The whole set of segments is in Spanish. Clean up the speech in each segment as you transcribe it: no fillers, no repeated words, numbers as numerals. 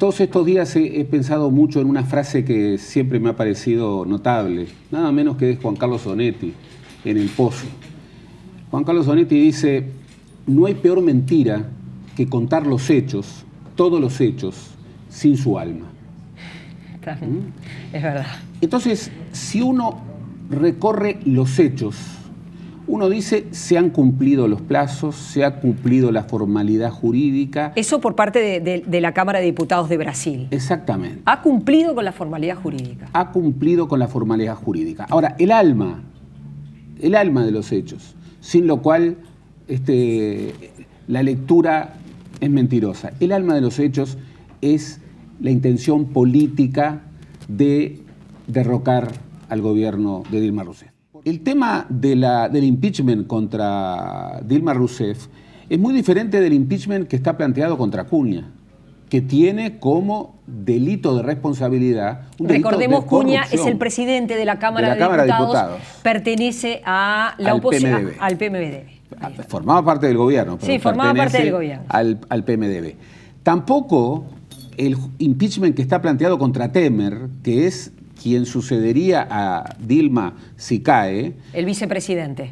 todos estos días he pensado mucho en una frase que siempre me ha parecido notable, nada menos que de Juan Carlos Onetti, en El Pozo. Juan Carlos Onetti dice: no hay peor mentira que contar los hechos, todos los hechos, sin su alma. Es verdad. Entonces, si uno recorre los hechos, uno dice: se han cumplido los plazos, se ha cumplido la formalidad jurídica. Eso por parte de la Cámara de Diputados de Brasil. Exactamente. Ha cumplido con la formalidad jurídica. Ha cumplido con la formalidad jurídica. Ahora, el alma de los hechos, sin lo cual la lectura es mentirosa. El alma de los hechos es la intención política de derrocar al gobierno de Dilma Rousseff. El tema del impeachment contra Dilma Rousseff es muy diferente del impeachment que está planteado contra Acuña, que tiene como delito de responsabilidad un delito Recordemos, de corrupción. Acuña es el presidente de la Cámara de Diputados, pertenece a la oposición, al PMDB. Formaba parte del gobierno. Pero sí, formaba parte del gobierno. Al PMDB. Tampoco el impeachment que está planteado contra Temer, que es quien sucedería a Dilma si cae, el vicepresidente,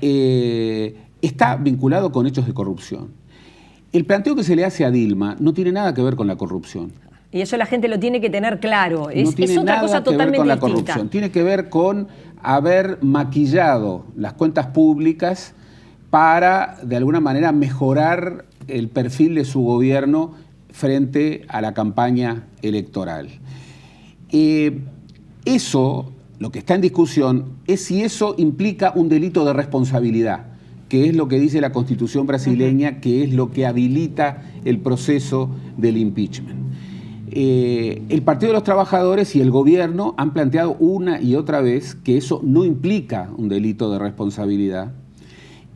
está vinculado con hechos de corrupción. El planteo que se le hace a Dilma no tiene nada que ver con la corrupción. Y eso la gente lo tiene que tener claro. Es otra cosa totalmente distinta. No tiene nada que ver con la distinta. corrupción. Tiene que ver con haber maquillado las cuentas públicas para, de alguna manera, mejorar el perfil de su gobierno frente a la campaña electoral. Eso, lo que está en discusión, es si eso implica un delito de responsabilidad, que es lo que dice la Constitución brasileña, que es lo que habilita el proceso del impeachment. El Partido de los Trabajadores y el gobierno han planteado una y otra vez que eso no implica un delito de responsabilidad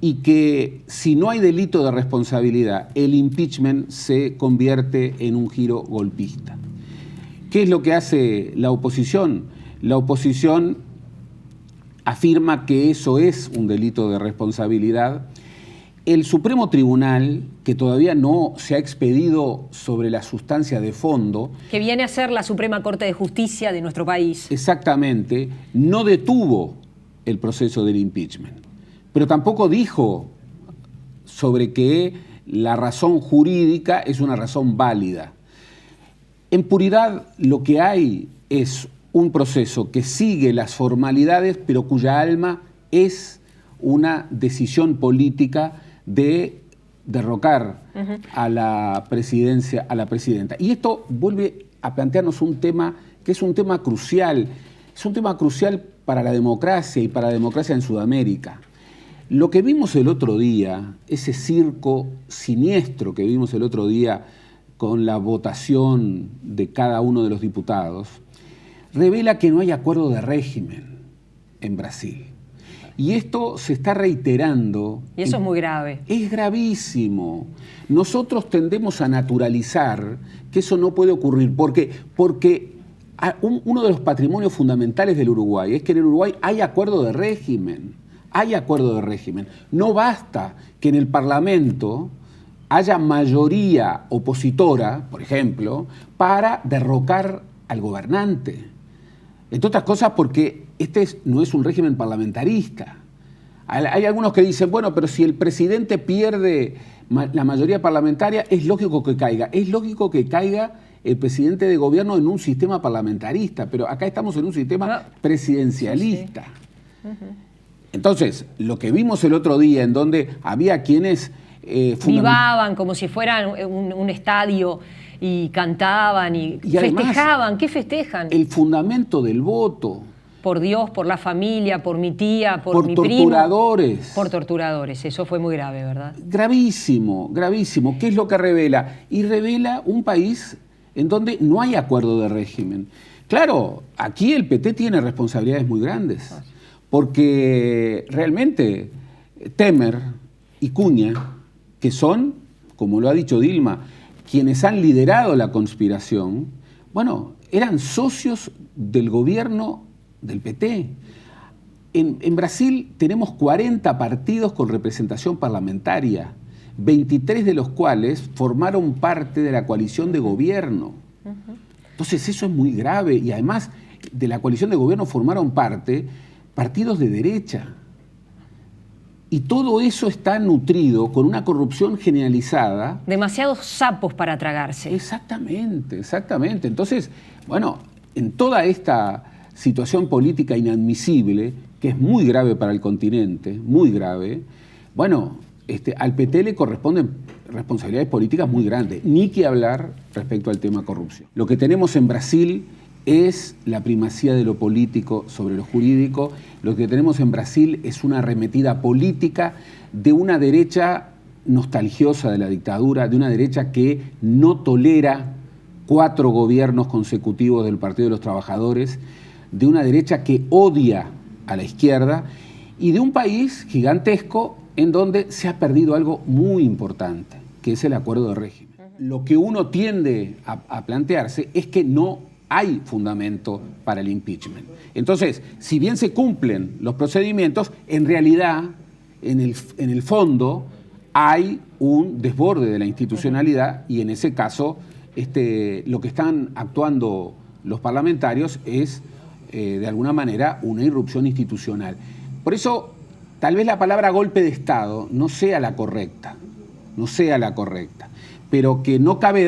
y que si no hay delito de responsabilidad, el impeachment se convierte en un giro golpista. ¿Qué es lo que hace la oposición? La oposición afirma que eso es un delito de responsabilidad. El Supremo Tribunal, que todavía no se ha expedido sobre la sustancia de fondo, que viene a ser la Suprema Corte de Justicia de nuestro país. Exactamente, no detuvo el proceso del impeachment, pero tampoco dijo sobre que la razón jurídica es una razón válida. En puridad, lo que hay es un proceso que sigue las formalidades, pero cuya alma es una decisión política de derrocar a la presidencia, a la presidenta. Y esto vuelve a plantearnos un tema que es un tema crucial. Es un tema crucial para la democracia y para la democracia en Sudamérica. Lo que vimos el otro día, ese circo siniestro que vimos el otro día con la votación de cada uno de los diputados, revela que no hay acuerdo de régimen en Brasil. Y esto se está reiterando. Y eso es muy grave. Es gravísimo. Nosotros tendemos a naturalizar que eso no puede ocurrir. ¿Por qué? Porque uno de los patrimonios fundamentales del Uruguay es que en el Uruguay hay acuerdo de régimen. Hay acuerdo de régimen. No basta que en el Parlamento haya mayoría opositora, por ejemplo, para derrocar al gobernante. Entre otras cosas porque no es un régimen parlamentarista. Hay algunos que dicen, bueno, pero si el presidente pierde la mayoría parlamentaria, es lógico que caiga. Es lógico que caiga el presidente de gobierno en un sistema parlamentarista, pero acá estamos en un sistema presidencialista. Sí. Entonces, lo que vimos el otro día, en donde había quienes vivaban como si fuera un estadio y cantaban y festejaban. ¿Qué festejan? El fundamento del voto. Por Dios, por la familia, por mi tía, por mi primo. Por torturadores. Por torturadores. Eso fue muy grave, ¿verdad? Gravísimo, gravísimo. ¿Qué es lo que revela? Y revela un país en donde no hay acuerdo de régimen. Claro, aquí el PT tiene responsabilidades muy grandes, porque realmente Temer y Acuña, que son, como lo ha dicho Dilma, quienes han liderado la conspiración, bueno, eran socios del gobierno del PT. En Brasil tenemos 40 partidos con representación parlamentaria, 23 de los cuales formaron parte de la coalición de gobierno. Entonces eso es muy grave y además de la coalición de gobierno formaron parte partidos de derecha. Y todo eso está nutrido con una corrupción generalizada. Demasiados sapos para tragarse. Exactamente, exactamente. Entonces, bueno, en toda esta situación política inadmisible, que es muy grave para el continente, muy grave, bueno, al PT le corresponden responsabilidades políticas muy grandes, ni que hablar respecto al tema corrupción. Lo que tenemos en Brasil es la primacía de lo político sobre lo jurídico. Lo que tenemos en Brasil es una arremetida política de una derecha nostalgiosa de la dictadura, de una derecha que no tolera 4 gobiernos consecutivos del Partido de los Trabajadores, de una derecha que odia a la izquierda y de un país gigantesco en donde se ha perdido algo muy importante, que es el acuerdo de régimen. Lo que uno tiende a plantearse es que no hay fundamento para el impeachment. Entonces, si bien se cumplen los procedimientos, en realidad, en el fondo, hay un desborde de la institucionalidad y en ese caso, lo que están actuando los parlamentarios es, de alguna manera, una irrupción institucional. Por eso, tal vez la palabra golpe de Estado no sea la correcta, pero que no cabe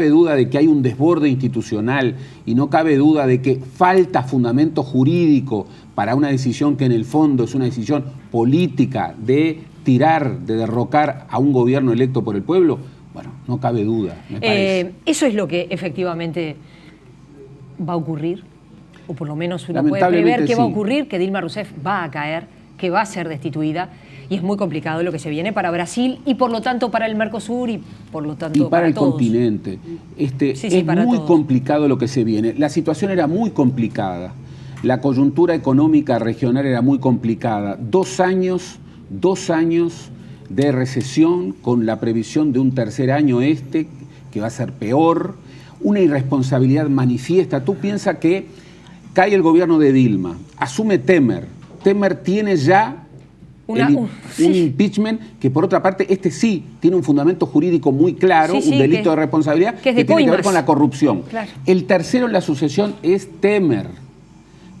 duda de que hay un desborde institucional y no cabe duda de que falta fundamento jurídico para una decisión que en el fondo es una decisión política de derrocar a un gobierno electo por el pueblo. Bueno, no cabe duda, me parece. ¿Eso es lo que efectivamente va a ocurrir? O por lo menos uno puede prever que va a ocurrir, que Dilma Rousseff va a caer, que va a ser destituida. Y es muy complicado lo que se viene para Brasil y por lo tanto para el Mercosur y por lo tanto para el todos. Continente. Es muy complicado lo que se viene. La situación era muy complicada. La coyuntura económica regional era muy complicada. 2 años de recesión con la previsión de un tercer año que va a ser peor. Una irresponsabilidad manifiesta. Tú piensas que cae el gobierno de Dilma, asume Temer. Temer tiene ya un impeachment que, por otra parte, sí tiene un fundamento jurídico muy claro, un delito de responsabilidad que tiene que ver con la corrupción. Claro. El tercero en la sucesión es Temer.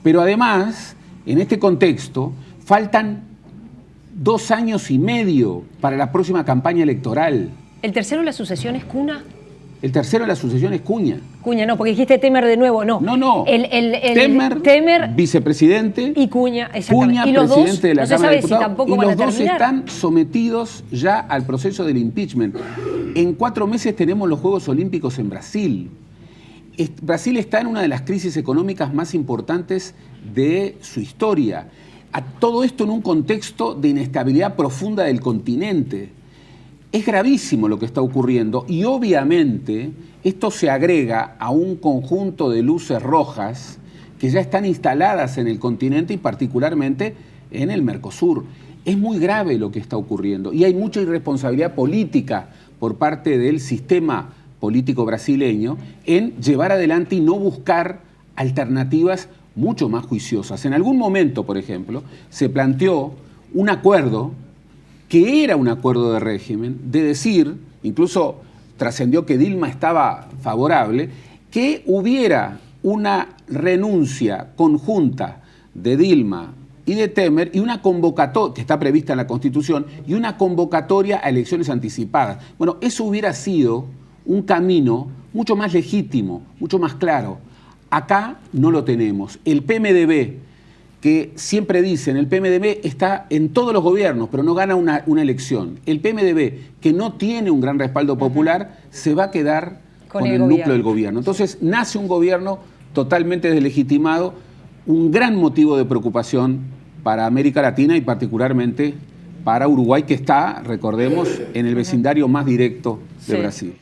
Pero además, en este contexto, faltan 2 años y medio para la próxima campaña electoral. ¿El tercero en la sucesión es Cuna? El tercero en la sucesión es Cuña. Cuña, no, porque dijiste Temer de nuevo, no. No. Temer, vicepresidente. Y Cuña, exactamente. Cuña, y los presidente de la no Cámara de Diputados. Si tampoco y van los a dos terminar. están sometidos ya al proceso del impeachment. En 4 meses tenemos los Juegos Olímpicos en Brasil. Brasil está en una de las crisis económicas más importantes de su historia. Todo esto en un contexto de inestabilidad profunda del continente. Es gravísimo lo que está ocurriendo y obviamente esto se agrega a un conjunto de luces rojas que ya están instaladas en el continente y particularmente en el Mercosur. Es muy grave lo que está ocurriendo y hay mucha irresponsabilidad política por parte del sistema político brasileño en llevar adelante y no buscar alternativas mucho más juiciosas. En algún momento, por ejemplo, se planteó un acuerdo que era un acuerdo de régimen, de decir, incluso trascendió que Dilma estaba favorable, que hubiera una renuncia conjunta de Dilma y de Temer y una convocatoria, que está prevista en la Constitución, y una convocatoria a elecciones anticipadas. Bueno, eso hubiera sido un camino mucho más legítimo, mucho más claro. Acá no lo tenemos. El PMDB, que siempre dicen, el PMDB está en todos los gobiernos, pero no gana una elección. El PMDB, que no tiene un gran respaldo popular, se va a quedar con el núcleo del gobierno. Entonces, nace un gobierno totalmente deslegitimado, un gran motivo de preocupación para América Latina y particularmente para Uruguay, que está, recordemos, en el vecindario más directo de Brasil.